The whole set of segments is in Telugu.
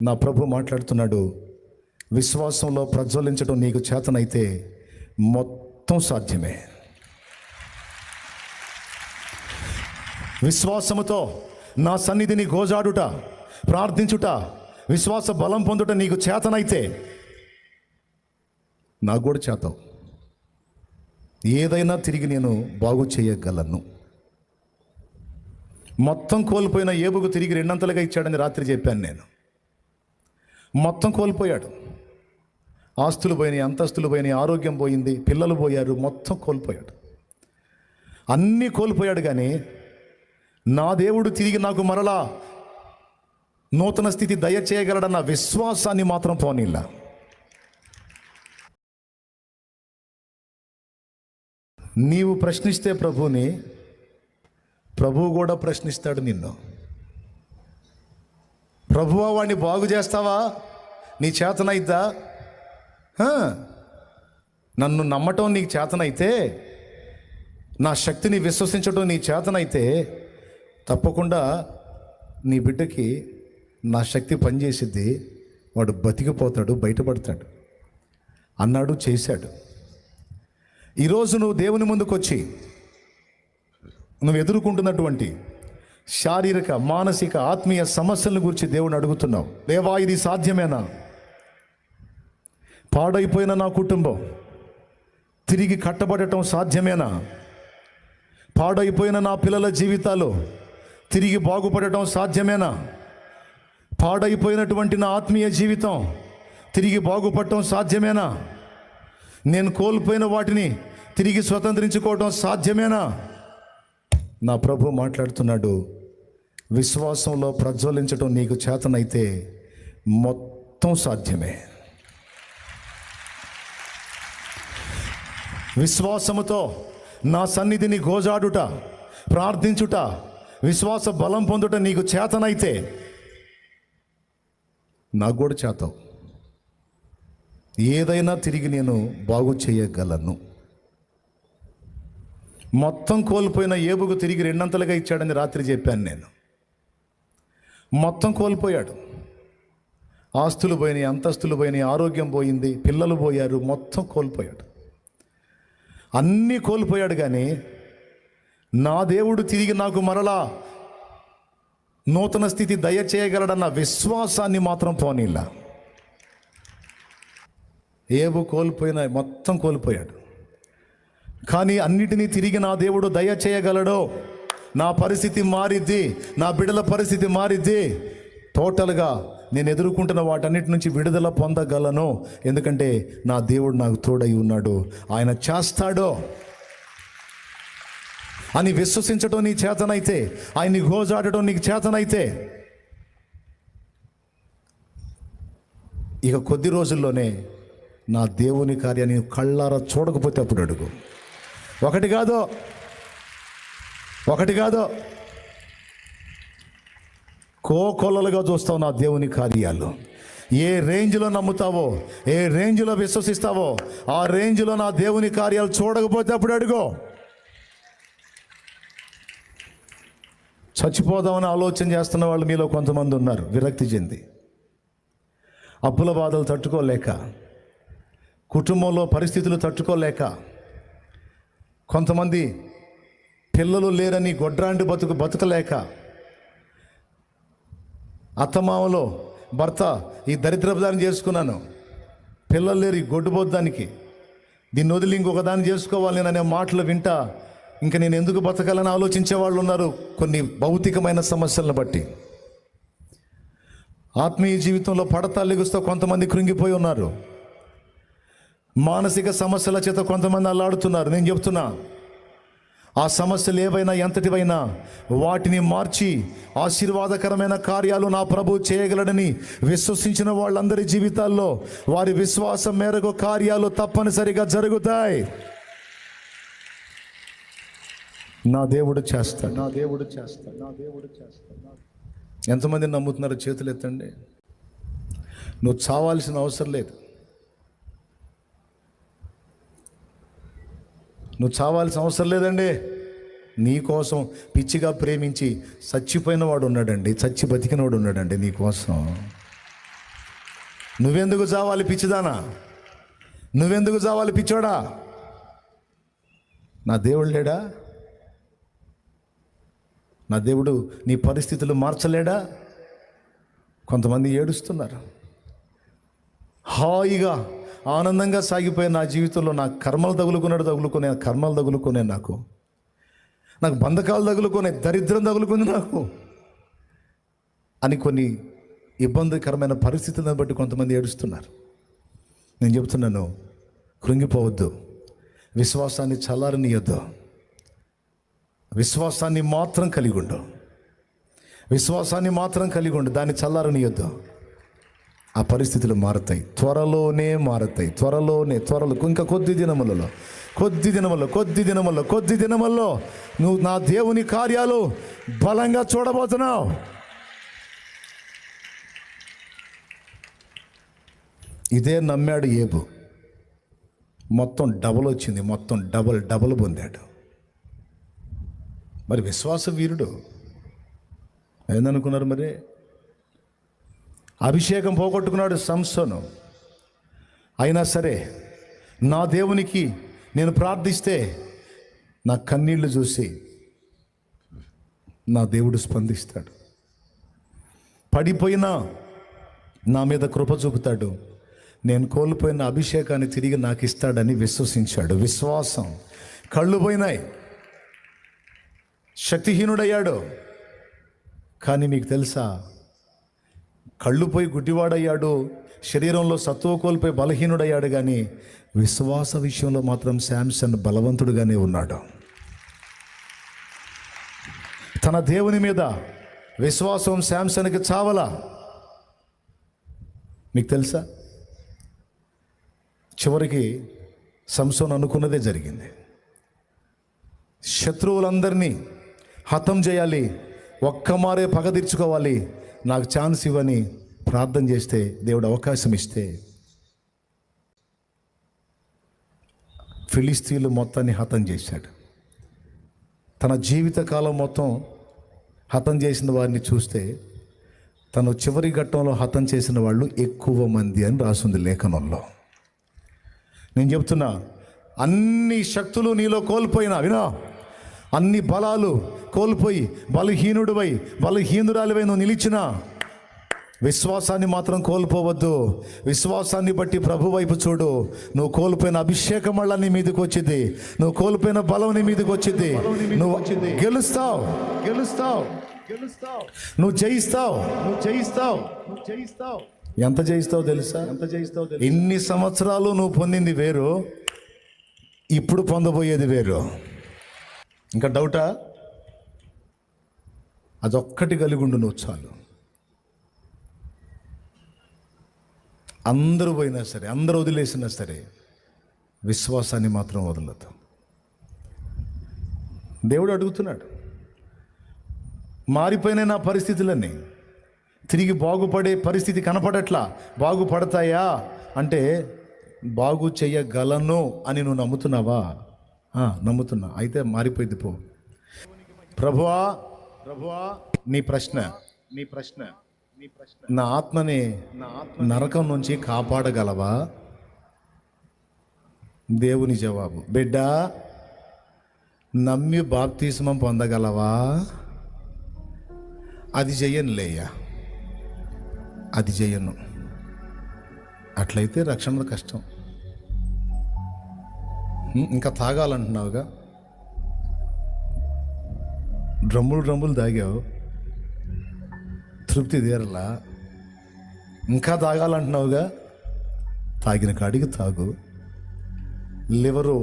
నా ప్రభు మాట్లాడుతున్నాడు, విశ్వాసంలో ప్రజ్వలించడం నీకు చేతనైతే మొత్తం సాధ్యమే. విశ్వాసముతో నా సన్నిధిని గోజాడుట, ప్రార్థించుట, విశ్వాస బలం పొందుట నీకు చేతనైతే నాకు కూడా చేతావు. ఏదైనా తిరిగి నేను బాగు చేయగలను. మొత్తం కోల్పోయిన ఏబుకు తిరిగి రెండంతలుగా ఇచ్చాడని రాత్రి చెప్పాను నేను. మొత్తం కోల్పోయాడు. ఆస్తులు పోయినాయి, అంతస్తులు పోయినాయి, ఆరోగ్యం పోయింది, పిల్లలు పోయారు, మొత్తం కోల్పోయాడు. అన్నీ కోల్పోయాడు. కానీ నా దేవుడు తిరిగి నాకు మరలా నూతన స్థితి దయచేయగలడన్న విశ్వాసాన్ని మాత్రం పోనీలా. నీవు ప్రశ్నిస్తే ప్రభువుని, ప్రభువు కూడా ప్రశ్నిస్తాడు నిన్ను. ప్రభువా వాడిని బాగు చేస్తావా? నీ చేతనైద్దా? నన్ను నమ్మటం నీకు చేతనైతే, నా శక్తిని విశ్వసించడం నీ చేతనైతే తప్పకుండా నీ బిడ్డకి నా శక్తి పనిచేసిద్ది, వాడు బతికిపోతాడు, బయటపడతాడు అన్నాడు, చేశాడు. ఈరోజు నువ్వు దేవుని ముందుకు వచ్చి నువ్వు ఎదుర్కొంటున్నటువంటి శారీరక, మానసిక, ఆత్మీయ సమస్యలను గురించి దేవుని అడుగుతున్నావు. దేవా, ఇది సాధ్యమేనా? పాడైపోయిన నా కుటుంబం తిరిగి కట్టబడటం సాధ్యమేనా? పాడైపోయిన నా పిల్లల జీవితాలు తిరిగి బాగుపడటం సాధ్యమేనా? పాడైపోయినటువంటి నా ఆత్మీయ జీవితం తిరిగి బాగుపడటం సాధ్యమేనా? నేను కోల్పోయిన వాటిని తిరిగి స్వతంత్రించుకోవడం సాధ్యమేనా? నా ప్రభు మాట్లాడుతున్నాడు, విశ్వాసంలో ప్రజ్వలించడం నీకు చేతనైతే మొత్తం సాధ్యమే. విశ్వాసముతో నా సన్నిధిని గోజాడుట, ప్రార్థించుట, విశ్వాస బలం పొందుట నీకు చేతనైతే నాకు కూడా చేతావు. ఏదైనా తిరిగి నేను బాగు చేయగలను. మొత్తం కోల్పోయిన ఏబుకు తిరిగి రెండంతలుగా ఇచ్చాడని రాత్రి చెప్పాను నేను. మొత్తం కోల్పోయాడు. ఆస్తులు పోయినాయి, అంతస్తులు పోయినాయి, ఆరోగ్యం పోయింది, పిల్లలు పోయారు, మొత్తం కోల్పోయాడు. అన్నీ కోల్పోయాడు. కానీ నా దేవుడు తిరిగి నాకు మరలా నూతన స్థితి దయచేయగలడన్న విశ్వాసాన్ని మాత్రం పోనీలా. ఏబు కోల్పోయిన మొత్తం కోల్పోయాడు. కానీ అన్నిటినీ తిరిగి నా దేవుడు దయచేయగలడు. నా పరిస్థితి మారిద్ది, నా బిడ్డల పరిస్థితి మారిద్ది. టోటల్గా నేను ఎదుర్కొంటున్న వాటన్నిటి నుంచి విడుదల పొందగలను. ఎందుకంటే నా దేవుడు నాకు తోడై ఉన్నాడు, ఆయన చేస్తాడు అని విశ్వసించడం నీ చేతనైతే, ఆయన్ని గోజాడటం నీకు చేతనైతే ఇక కొద్ది రోజుల్లోనే నా దేవుని కార్యాన్ని కళ్ళారా చూడకపోతే అప్పుడు అడుగు. ఒకటి కాదు కోకొల్లలుగా చూస్తావు నా దేవుని కార్యాలు. ఏ రేంజ్లో నమ్ముతావో, ఏ రేంజ్లో విశ్వసిస్తావో ఆ రేంజ్లో నా దేవుని కార్యాలు చూడకపోతే అప్పుడు అడుగు. చచ్చిపోదామని ఆలోచన చేస్తున్న వాళ్ళు మీలో కొంతమంది ఉన్నారు, విరక్తి చెంది, అప్పుల బాధలు తట్టుకోలేక, కుటుంబంలో పరిస్థితులు తట్టుకోలేక, కొంతమంది పిల్లలు లేరని గొడ్రాంటి బతుకలేక, అత్తమామలో భర్త ఈ దరిద్రపదాన్ని చేసుకున్నాను, పిల్లలు లేరు ఈ గొడ్డుబోద్దానికి, దీన్ని వదిలి ఇంకొక దాన్ని చేసుకోవాలి నేను అనే మాటలు వింటా ఇంకా నేను ఎందుకు బతకాలని ఆలోచించే వాళ్ళు ఉన్నారు. కొన్ని భౌతికమైన సమస్యలను బట్టి ఆత్మీయ జీవితంలో పడతా లెగుస్తూ కొంతమంది కృంగిపోయి ఉన్నారు. మానసిక సమస్యల చేత కొంతమంది అల్లాడుతున్నారు. నేను చెప్తున్నా, ఆ సమస్యలు ఏవైనా ఎంతటివైనా వాటిని మార్చి ఆశీర్వాదకరమైన కార్యాలు నా ప్రభు చేయగలడని విశ్వసించిన వాళ్ళందరి జీవితాల్లో వారి విశ్వాసం మేరకు కార్యాలు తప్పనిసరిగా జరుగుతాయి. నా దేవుడు చేస్తాడు. ఎంతమంది నమ్ముతున్నారు? చేతులు ఎత్తండి. నువ్వు చావాల్సిన అవసరం లేదు. నువ్వు చావాల్సిన అవసరం లేదండి. నీకోసం పిచ్చిగా ప్రేమించి చచ్చిపోయిన వాడు ఉన్నాడండి, చచ్చి బతికినవాడు ఉన్నాడండి నీకోసం. నువ్వెందుకు చావాలి పిచ్చిదానా? నువ్వెందుకు చావాలి పిచ్చోడా? నా దేవుడు లేడా? నా దేవుడు నీ పరిస్థితులు మార్చలేడా? కొంతమంది ఏడుస్తున్నారు. హాయిగా ఆనందంగా సాగిపోయే నా జీవితంలో నా కర్మలు తగులుకునే నాకు బంధకాలు తగులుకునే, దరిద్రం తగులుకుంది నాకు అని కొన్ని ఇబ్బందికరమైన పరిస్థితులను బట్టి కొంతమంది ఏడుస్తున్నారు. నేను చెప్తున్నాను, కృంగిపోవద్దు. విశ్వాసాన్ని చల్లారనీయొద్దు. విశ్వాసాన్ని మాత్రం కలిగి ఉండు. దాన్ని చల్లారనీయొద్దు. ఆ పరిస్థితులు మారుతాయి, త్వరలో ఇంకా కొద్ది దినములలో నువ్వు నా దేవుని కార్యాలు బలంగా చూడబోతున్నావు. ఇదే నమ్మాడు ఏబు. మొత్తం డబల్ వచ్చింది, మొత్తం డబల్ పొందాడు. మరి విశ్వాస వీరుడు ఏందనుకున్నారు? మరి అభిషేకం పోగొట్టుకున్నాడు సంసోను. అయినా సరే నా దేవునికి నేను ప్రార్థిస్తే నా కన్నీళ్లు చూసి నా దేవుడు స్పందిస్తాడు. పడిపోయినా నా మీద కృప చూపుతాడు. నేను కోల్పోయిన అభిషేకాన్ని తిరిగి నాకు ఇస్తాడని విశ్వసించాడు. విశ్వాసం. కళ్ళు పోయినాయి, శక్తిహీనుడయ్యాడు. కానీ మీకు తెలుసా, కళ్ళు పోయి గుడ్డివాడయ్యాడు, శరీరంలో సత్తువ కోల్పోయి బలహీనుడయ్యాడు. కానీ విశ్వాస విషయంలో మాత్రం శాంసన్ బలవంతుడుగానే ఉన్నాడు. తన దేవుని మీద విశ్వాసం శాంసన్కి చావలా. మీకు తెలుసా, చివరికి సంసోన్ అనుకున్నదే జరిగింది. శత్రువులందరినీ హతం చేయాలి, ఒక్కమారే పగ తీర్చుకోవాలి, నాకు ఛాన్స్ ఇవ్వని ప్రార్థన చేస్తే, దేవుడు అవకాశం ఇస్తే ఫిలిస్తీన్లు మొత్తాన్ని హతం చేశాడు. తన జీవితకాలం మొత్తం హతం చేసిన వారిని చూస్తే తను చివరి ఘట్టంలో హతం చేసిన వాళ్ళు ఎక్కువ మంది అని రాసింది లేఖనంలో. నేను చెప్తున్నా, అన్ని శక్తులు నీలో కోల్పోయినా వినా, అన్ని బలాలు కోల్పోయి బలహీనురాలివై నువ్వు నిలిచినా విశ్వాసాన్ని మాత్రం కోల్పోవద్దు. విశ్వాసాన్ని బట్టి ప్రభు వైపు చూడు. నువ్వు కోల్పోయిన అభిషేకం వల్ల నీ మీదకి వచ్చింది, నువ్వు కోల్పోయిన బలం నీ మీదకి వచ్చింది. నువ్వు గెలుస్తావు, నువ్వు జయిస్తావు. ఎంత జయిస్తావు తెలుసా? ఇన్ని సంవత్సరాలు నువ్వు పొందింది వేరు, ఇప్పుడు పొందబోయేది వేరు. ఇంకా డౌటా? అదొక్కటి కలిగి ఉండు నువ్వు చాలు. అందరూ పోయినా సరే, అందరూ వదిలేసినా సరే, విశ్వాసాన్ని మాత్రం వదలదు. దేవుడు అడుగుతున్నాడు, మారిపోయిన నా పరిస్థితులన్నీ తిరిగి బాగుపడే పరిస్థితి కనపడట్లా. బాగుపడతాయా అంటే బాగు చెయ్యగలను అని నువ్వు నమ్ముతున్నావా? నమ్ముతున్నా. అయితే మారిపోయింది పో. ప్రభువా నీ ప్రశ్న నా ఆత్మని నరకం నుంచి కాపాడగలవా? దేవుని జవాబు, బిడ్డ నమ్మి బాప్తిస్మం పొందగలవా? అది చెయ్యనులేయ్యా, అది చెయ్యను. అట్లయితే రక్షణ కష్టం. ఇంకా తాగాలంటున్నావుగా, డ్రమ్ములు తాగావు, తృప్తి తీరలా. ఇంకా తాగాలంటున్నావుగా, తాగిన కాడికి తాగు. లివరు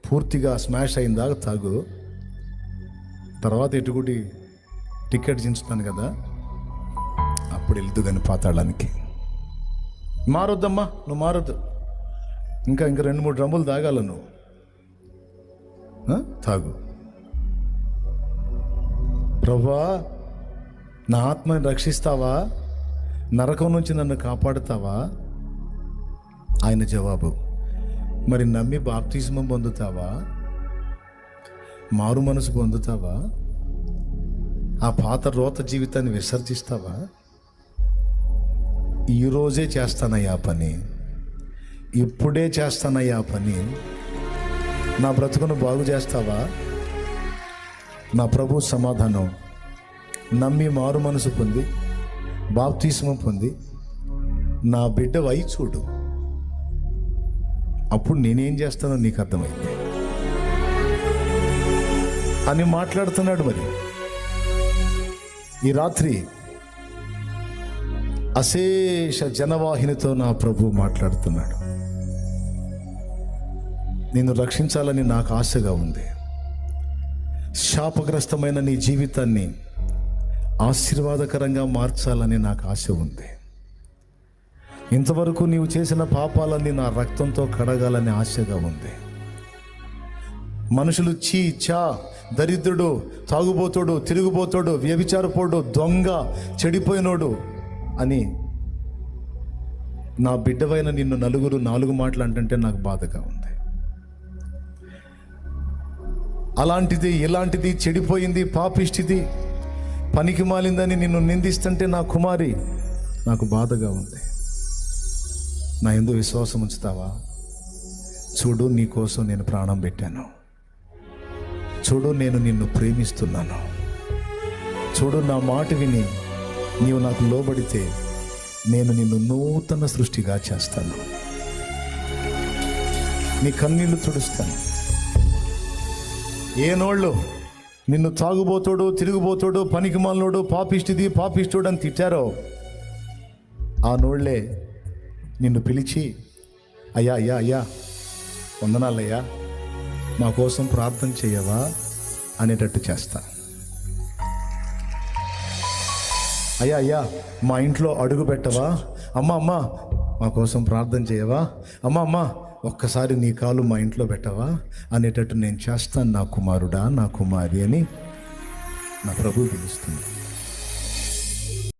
పూర్తిగా స్మాష్ అయిన దాకా తాగు. తర్వాత ఎటుకుటి టికెట్ చించుతాను కదా, అప్పుడు వెళ్తూ కానీ పాతాళానికి. మారొద్దమ్మా, నువ్వు మారొద్దు. ఇంకా 2-3 డ్రమ్ములు తాగాల నువ్వు. తాగు. ప్రభువా నా ఆత్మని రక్షిస్తావా? నరకం నుంచి నన్ను కాపాడుతావా? ఆయన జవాబు, మరి నమ్మి బాప్తిస్మం పొందుతావా? మారు మనసు పొందుతావా? ఆ పాత రోత జీవితాన్ని విసర్జిస్తావా? ఈరోజే చేస్తానయ్యా పని, ఇప్పుడే చేస్తానయ్యా పని, నా బ్రతుకును బాగు చేస్తావా? నా ప్రభు సమాధానం, నమ్మి మారు మనసు పొంది బాప్తిస్మం పొంది నా బిడ్డ వై చూడు, అప్పుడు నేనేం చేస్తానో నీకు అర్థమైంది అని మాట్లాడుతున్నాడు. మరి ఈ రాత్రి అశేష జనవాహినితో నా ప్రభు మాట్లాడుతున్నాడు. నిన్ను రక్షించాలని నాకు ఆశగా ఉంది. శాపగ్రస్తమైన నీ జీవితాన్ని ఆశీర్వాదకరంగా మార్చాలని నాకు ఆశ ఉంది. ఇంతవరకు నీవు చేసిన పాపాలన్నీ నా రక్తంతో కడగాలని ఆశగా ఉంది. మనుషులు చీ చా, దరిద్రుడు, తాగుబోతోడు, తిరుగుబోతోడు, వ్యభిచారపోడు, దొంగ, చెడిపోయినోడు అని నా బిడ్డవైన నిన్ను నలుగురు 4 మాటలు అంటుంటే నాకు బాధగా ఉంది. అలాంటిది ఇలాంటిది, చెడిపోయింది, పాపిష్టిది, పనికి మాలిందని నిన్ను నిందిస్తుంటే నా కుమారి నాకు బాధగా ఉంది. నా యందు విశ్వాసం ఉంచుతావా? చూడు, నీ కోసం నేను ప్రాణం పెట్టాను. చూడు, నేను నిన్ను ప్రేమిస్తున్నాను. చూడు, నా మాట విని నీవు నాకు లోబడితే నేను నిన్ను నూతన సృష్టిగా చేస్తాను. నీ కన్నీళ్లు తుడుస్తాను. ఏ నోళ్ళు నిన్ను తాగుబోతాడు, తిరుగుబోతాడు, పనికిమాలినోడు, పాపిష్టిది, పాపిష్టుడు అని తిట్టారో ఆ నోళ్లే నిన్ను పిలిచి, అయ్యా అయ్యా అయ్యా వందనాలయ్యా, మా కోసం ప్రార్థన చేయవా అనేటట్టు చేస్తా. అయ్యా అయ్యా మా ఇంట్లో అడుగు పెట్టవా, అమ్మ అమ్మ మా కోసం ప్రార్థన చేయవా, అమ్మ అమ్మ ఒక్కసారి నీ కాలు మా ఇంట్లో పెట్టవా అనేటట్టు నేను చేస్తాను నా కుమారుడా, నా కుమారి అని నా ప్రభువు పిలుస్తుంది.